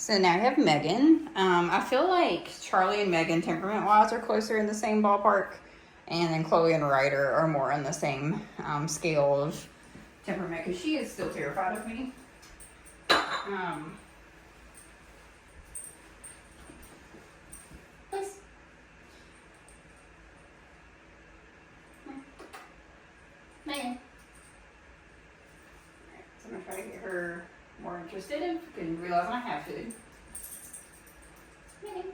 So now we have Megan. I feel like Charlie and Megan, temperament-wise, are closer in the same ballpark, and then Chloe and Ryder are more on the same scale of temperament because she is still terrified of me. Please. Megan. Alright, so I'm gonna try to get her more interested in and realizing I have food. Megan.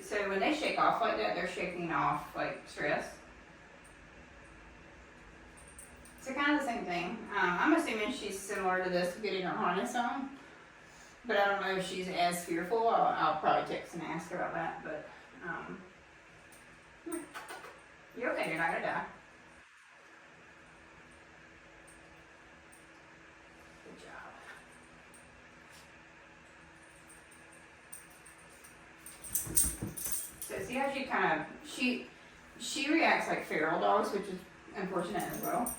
So when they shake off like that, they're shaking off like stress. So kind of the same thing. I'm assuming she's similar to this, getting her harness on. But I don't know if she's as fearful. I'll probably text and ask her about that. But you're okay. You're not gonna die. Good job. So see how she reacts like feral dogs, which is unfortunate as well.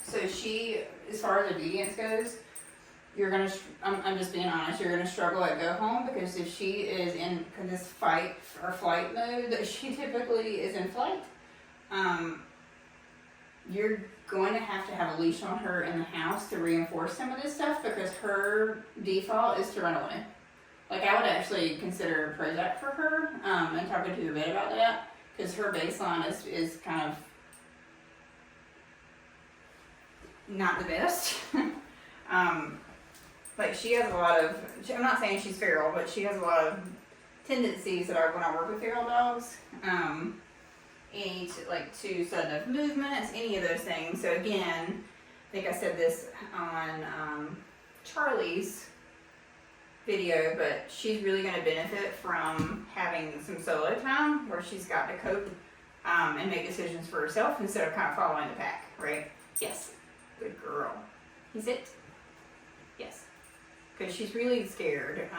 So she, as far as obedience goes, you're gonna. I'm just being honest. You're gonna struggle at go home because if she is in this fight or flight mode that she typically is in flight, you're going to have a leash on her in the house to reinforce some of this stuff because her default is to run away. Like I would actually consider Prozac for her, and talking to you a bit about that because her baseline is kind of not the best. Like she has a lot of, I'm not saying she's feral, but she has a lot of tendencies that are when I work with feral dogs. Any too sudden of movements, any of those things. So again, I think I said this on Charlie's video, but she's really going to benefit from having some solo time where she's got to cope and make decisions for herself instead of kind of following the pack, right? Yes. Good girl. Is it? Yes. Because she's really scared.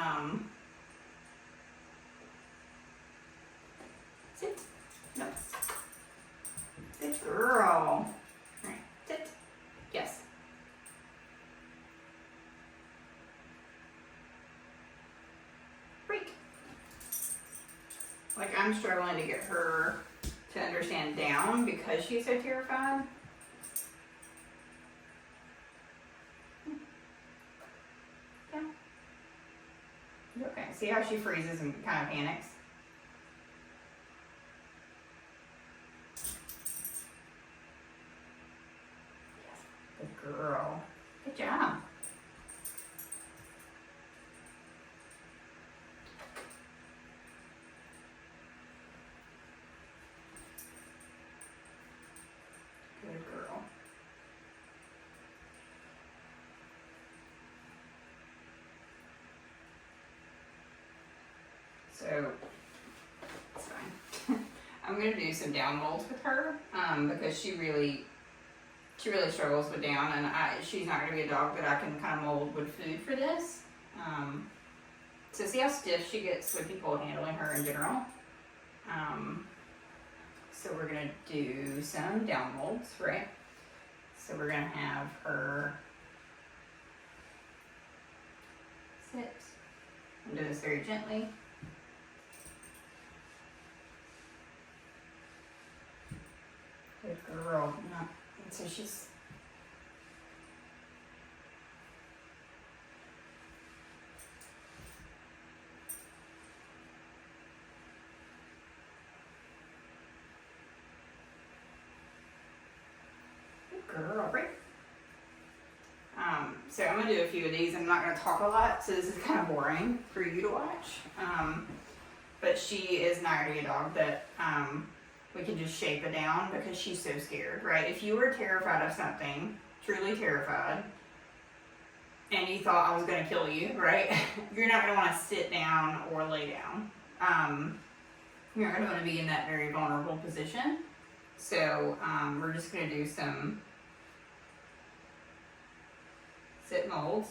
Sit. No. Good girl. Alright, sit. Yes. Break. Like I'm struggling to get her to understand down because she's so terrified. Okay, see how she freezes and kind of panics? Yes, good girl. Good job. Good girl. So, it's fine. I'm going to do some down molds with her because she really struggles with down, and she's not going to be a dog that I can kind of mold with food for this. So see how stiff she gets with people handling her in general. So we're going to do some down molds, right? So we're going to have her sit. I'm doing this very gently. Good girl. No. So she's good girl. Break. So I'm gonna do a few of these. I'm not gonna talk a lot, so this is kind of boring for you to watch. But she is not gonna be a dog that we can just shape it down because she's so scared, right? If you were terrified of something, truly terrified, and you thought I was gonna kill you, right? You're not gonna want to sit down or lay down. You're gonna want to be in that very vulnerable position. So we're just gonna do some sit molds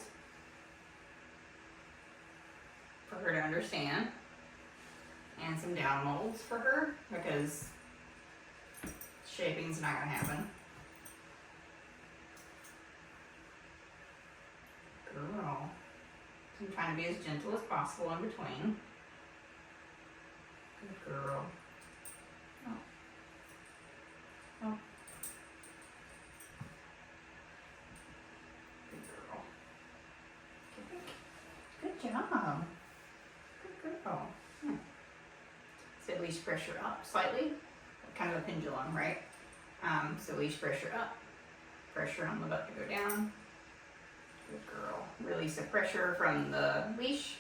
for her to understand, and some down molds for her because shaping's not gonna happen. Girl. So I'm trying to be as gentle as possible in between. Good girl. Oh. Oh. Good girl. Good job. Good girl. So leash pressure up slightly, kind of a pendulum, right? So leash pressure up, pressure on the butt to go down. Good girl. Release the pressure from the leash.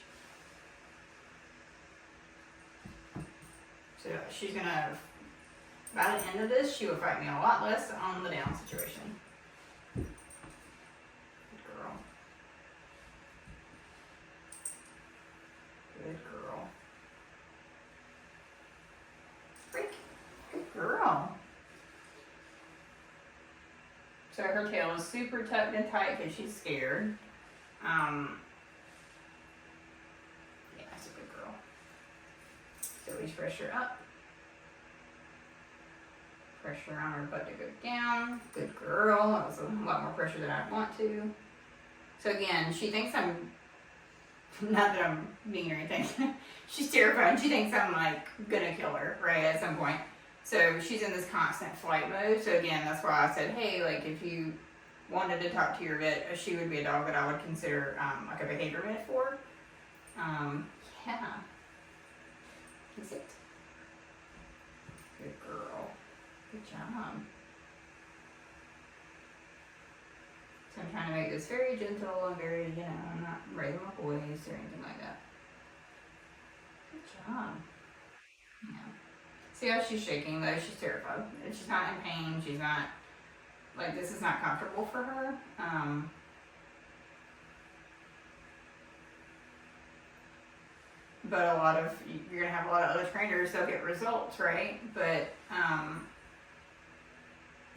So she's gonna, by the end of this, she will fight me a lot less on the down situation. Good girl. Good girl. Freak. Good girl. So her tail is super tucked and tight because she's scared. Yeah, that's a good girl. So leash pressure up. Pressure on her butt to go down. Good girl. That was a lot more pressure than I'd want to. So again, she thinks I'm, not that I'm mean or anything. She's terrified. She thinks I'm like gonna kill her, right, at some point. So she's in this constant flight mode. So again, that's why I said, hey, like if you wanted to talk to your vet, she would be a dog that I would consider like a behavior vet for. Yeah. Is it? Good girl. Good job. So I'm trying to make this very gentle and very, I'm not raising my voice or anything like that. Good job. Yeah. See how she's shaking though? She's terrified. She's not in pain. She's not, like, this is not comfortable for her. But you're gonna have a lot of other trainers that'll get results, right? But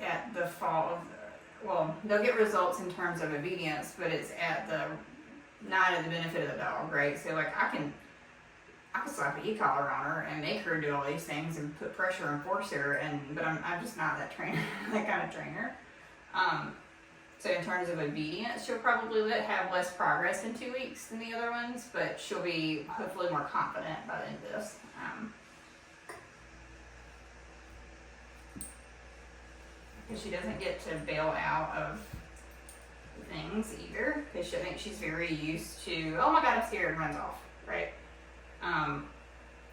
at the fall of they'll get results in terms of obedience, but it's not at the benefit of the dog, right? So like I can slap an e-collar on her and make her do all these things and put pressure and force her, but I'm just not that trainer, that kind of trainer. So in terms of obedience, she'll probably have less progress in 2 weeks than the other ones, but she'll be hopefully more confident by the end of this. Because she doesn't get to bail out of things either, because I think she's very used to, oh my god, I'm scared, and runs off, right?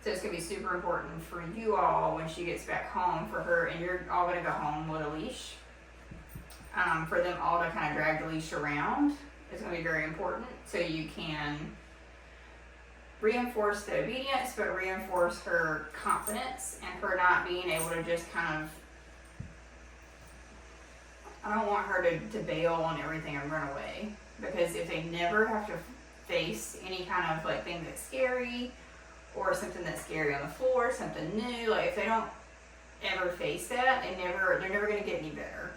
So it's going to be super important for you all when she gets back home, for her, and you're all going to go home with a leash. For them all to kind of drag the leash around is going to be very important, so you can reinforce the obedience, but reinforce her confidence and her not being able to just kind of, I don't want her to bail on everything and run away, because if they never have to face any kind of like thing that's scary or something that's scary on the floor, something new, like if they don't ever face that, they're never going to get any better.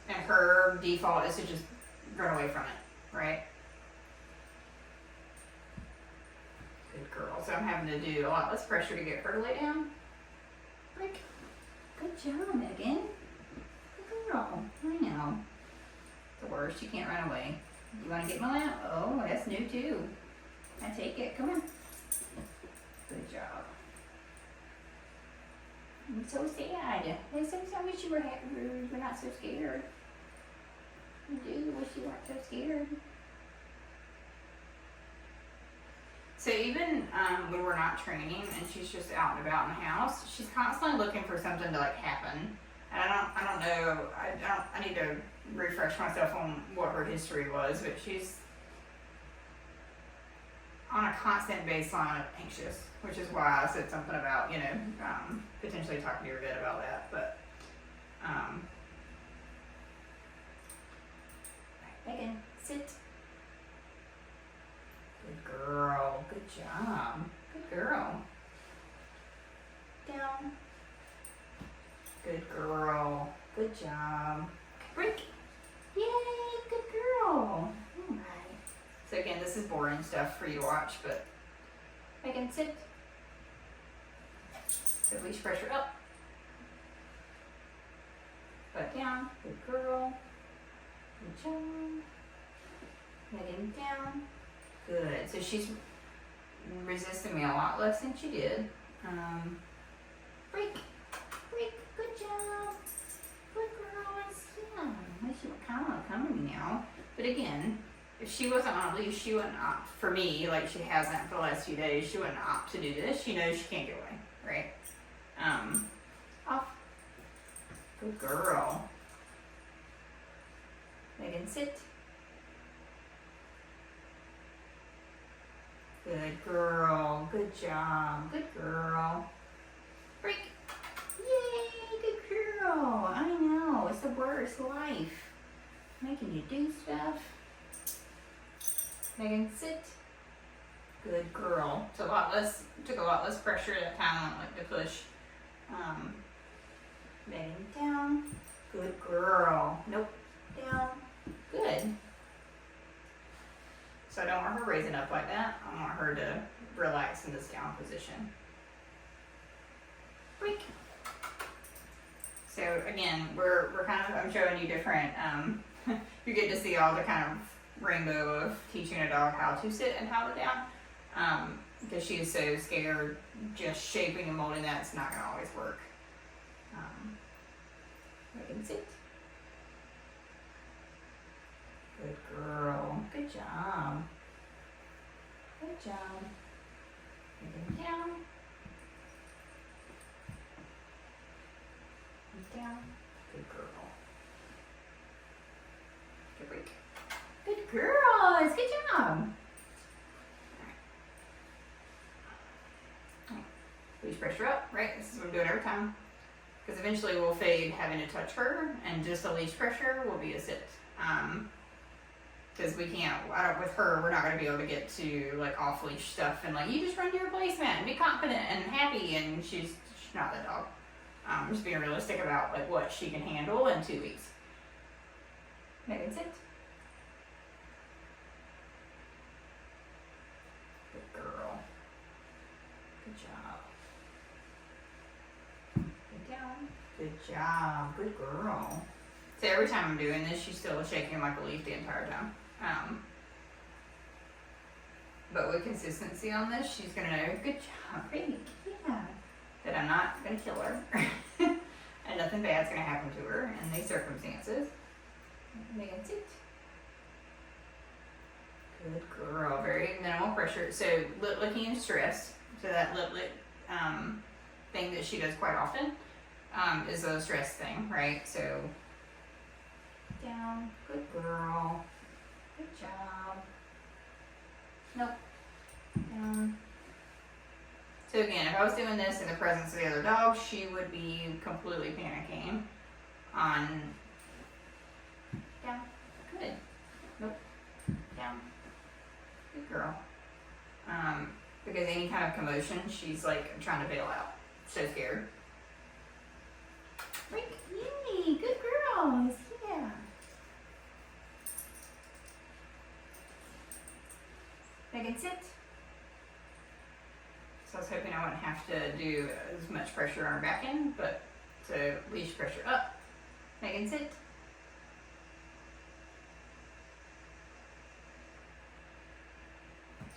And her default is to just run away from it, right? Good girl. So I'm having to do a lot less pressure to get her to lay down. Like, good job, Megan. Good girl. I know. The worst, you can't run away. You want to get my lap? Oh, that's new too. I take it. Come on. Good job. I'm so sad. I wish you were not so scared. I do wish you weren't so scared. So even when we're not training and she's just out and about in the house, she's constantly looking for something to like happen. And I don't know. I need to refresh myself on what her history was, but she's on a constant baseline of anxious, which is why I said something about, potentially talking to your vet about that. But, Megan, sit. Good girl. Good job. Good girl. Down. Good girl. Good job. Break. Yay, good girl. All right. So again, this is boring stuff for you to watch, but Megan, sit. So leash pressure up. Put down. Good girl. Good job. Heading down. Good. So she's resisting me a lot less than she did. Break. Break. Good job. Good girls. Yeah. She kind of want to come to me now. But again, if she wasn't on a leash, she wouldn't opt for me, like she hasn't for the last few days. She wouldn't opt to do this. She knows she can't get away, right? Off. Good girl. Megan, sit. Good girl. Good job. Good girl. Break. Yay, good girl. I know, it's the worst life. Making you do stuff. Megan, sit. Good girl. Took a lot less pressure that time on like the push. Megan, down. Good girl. Nope. Down. Good. So I don't want her raising up like that. I want her to relax in this down position. Break. So again, we're kind of, I'm showing you different, you get to see all the kind of rainbow of teaching a dog how to sit and how to down. Because she is so scared, just shaping and molding that's not going to always work. You can sit. Good girl. Good job. Good job. Moving down. And down. Good girl. Good break. Good girls. Good job. Alright. Leash pressure up, right? This is what I'm doing every time. Because eventually we'll fade having to touch her, and just a leash pressure will be a sit. Because we can't, with her, we're not going to be able to get to like off leash stuff and like, you just run to your placement and be confident and happy, and she's not that dog. Just being realistic about like what she can handle in 2 weeks. Megan, sit. Good girl. Good job. Good down. Good job. Good girl. So every time I'm doing this, she's still shaking like a leaf the entire time. But with consistency on this, she's gonna know, good job, Rick, yeah, that I'm not gonna kill her. And nothing bad's gonna happen to her in these circumstances. Megan, sit. Good girl, very minimal pressure. So lip licking and stress, so that lip lick thing that she does quite often is a stress thing, right? So down, good girl, good job. Nope, down. So again, if I was doing this in the presence of the other dog, she would be completely panicking on down, good, nope, down, good girl. Because any kind of commotion, she's like trying to bail out, so scared. Rick, yay, good girls, yeah. Megan, sit. So I was hoping I wouldn't have to do as much pressure on her back end, but to leash pressure up. Megan, sit.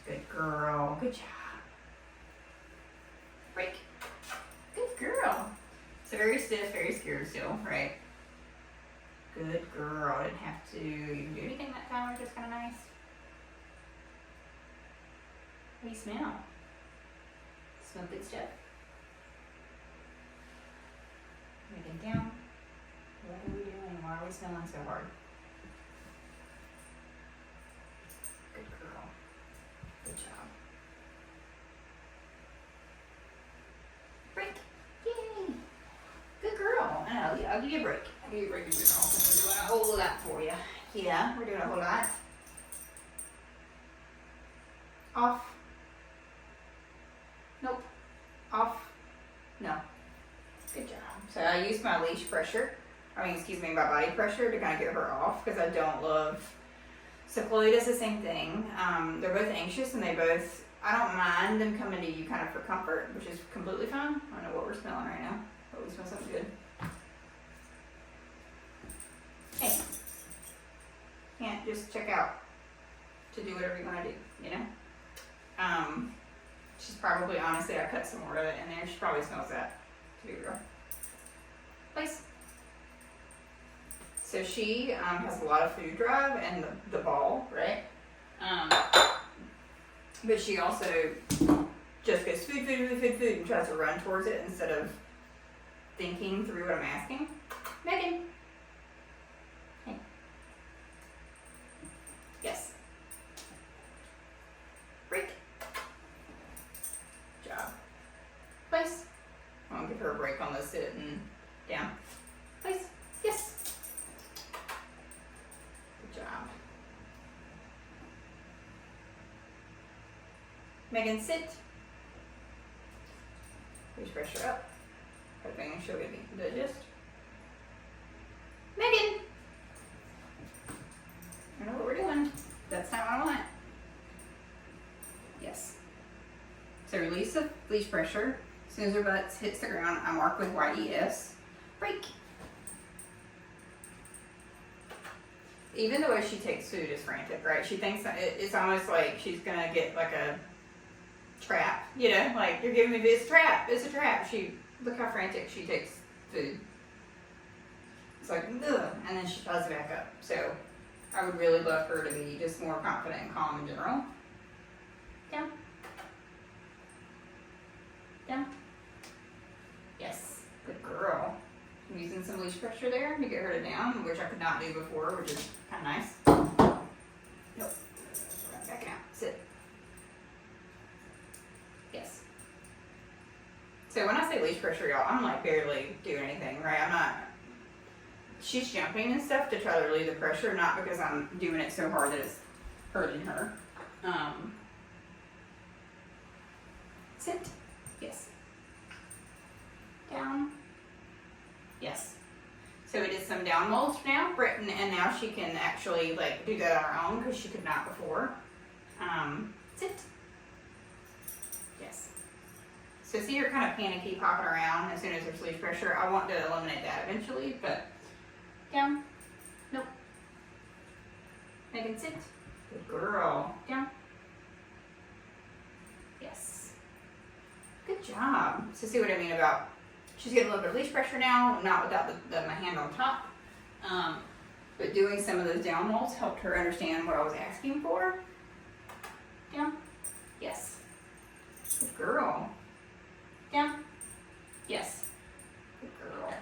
Good girl, good job. Break. Good girl. So very stiff, very scared still, right? Good girl. I didn't have to even do anything that time, which is kind of nice. What do you smell? Smell good stuff? Megan, down. What are we doing? Why are we smelling so hard? Good girl. Good job. Break. Yay. Good girl. I'll give you a break. I'll give you a break, good girl. We're doing a whole lot for you. Yeah, we're doing a whole lot. Off. Nope. Off. No. Good job. So I used my leash pressure, my body pressure to kind of get her off, because I don't love, so Chloe does the same thing. They're both anxious, and I don't mind them coming to you kind of for comfort, which is completely fine. I don't know what we're smelling right now, but we smell something good. just check out to do whatever you want to do, you know? She's probably, honestly, I cut some more of it in there. She probably smells that, to be real. Place. So she has a lot of food drive and the ball, right? But she also just goes food, and tries to run towards it instead of thinking through what I'm asking. Megan. Hey. Yes. Break. Job. Place. I'll give her a break on the sit and down. Place. Yes. Good job. Megan, sit. Please pressure up. Hoping she'll get the digest. Megan! I know what we're doing. That's not what I want. Yes. So release the leash pressure. As soon as her butt hits the ground, I mark with white ES. Break. Even the way she takes food is frantic, right? She thinks that it's almost like she's gonna get like a trap, you know, like you're giving me this trap. It's a trap. Look how frantic she takes food. It's like, ugh, and then she flies it back up. So I would really love her to be just more confident and calm in general. Down. Down. Yes, good girl. I'm using some leash pressure there to get her to down, which I could not do before, which is kind of nice. Nope. Right back out. Sit. Yes. So when I say leash pressure, y'all, I'm like barely doing anything, right? I'm not. She's jumping and stuff to try to relieve the pressure, not because I'm doing it so hard that it's hurting her. Sit. Yes. Down. Yes. So we did some down mulch now, Britton, and now she can actually like do that on her own because she could not before. Sit. Yes. So see her kind of panicky popping around as soon as there's leash pressure. I want to eliminate that eventually, but down. Nope. Megan, sit. Good girl. Down. Yes. Good job. So see what I mean about she's getting a little bit of leash pressure now, not without my hand on top. But doing some of those down molds helped her understand what I was asking for. Down. Yes. Good girl. Down. Yes. Good girl.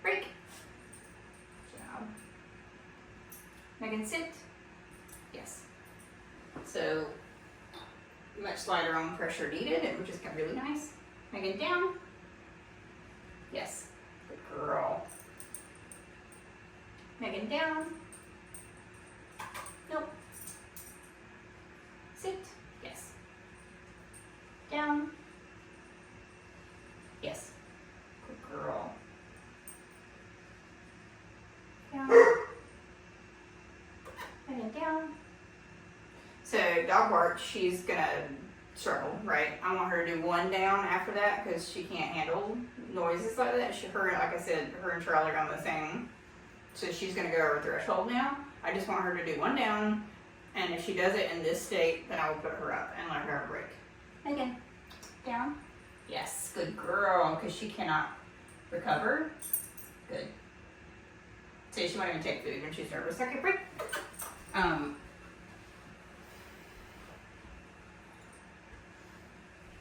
Break. Good job. Megan, sit. Yes. So much lighter on pressure needed, which is really nice. Megan, down. Yes. Good girl. Megan, down. Nope. Sit. Yes. Down. Yes. Good girl. Down. Megan, down. So dog bark, she's gonna struggle, right? I want her to do one down after that because she can't handle noises like that. Like I said, her and Charlie are on the same, so she's gonna go over threshold now. I just want her to do one down, and if she does it in this state, then I will put her up and let her have a break. Again, down. Yes, good girl, because she cannot recover. Good. See, she won't even take food when she's nervous. Okay, break.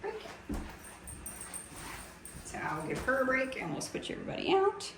Break. So I will give her a break, and we'll switch everybody out.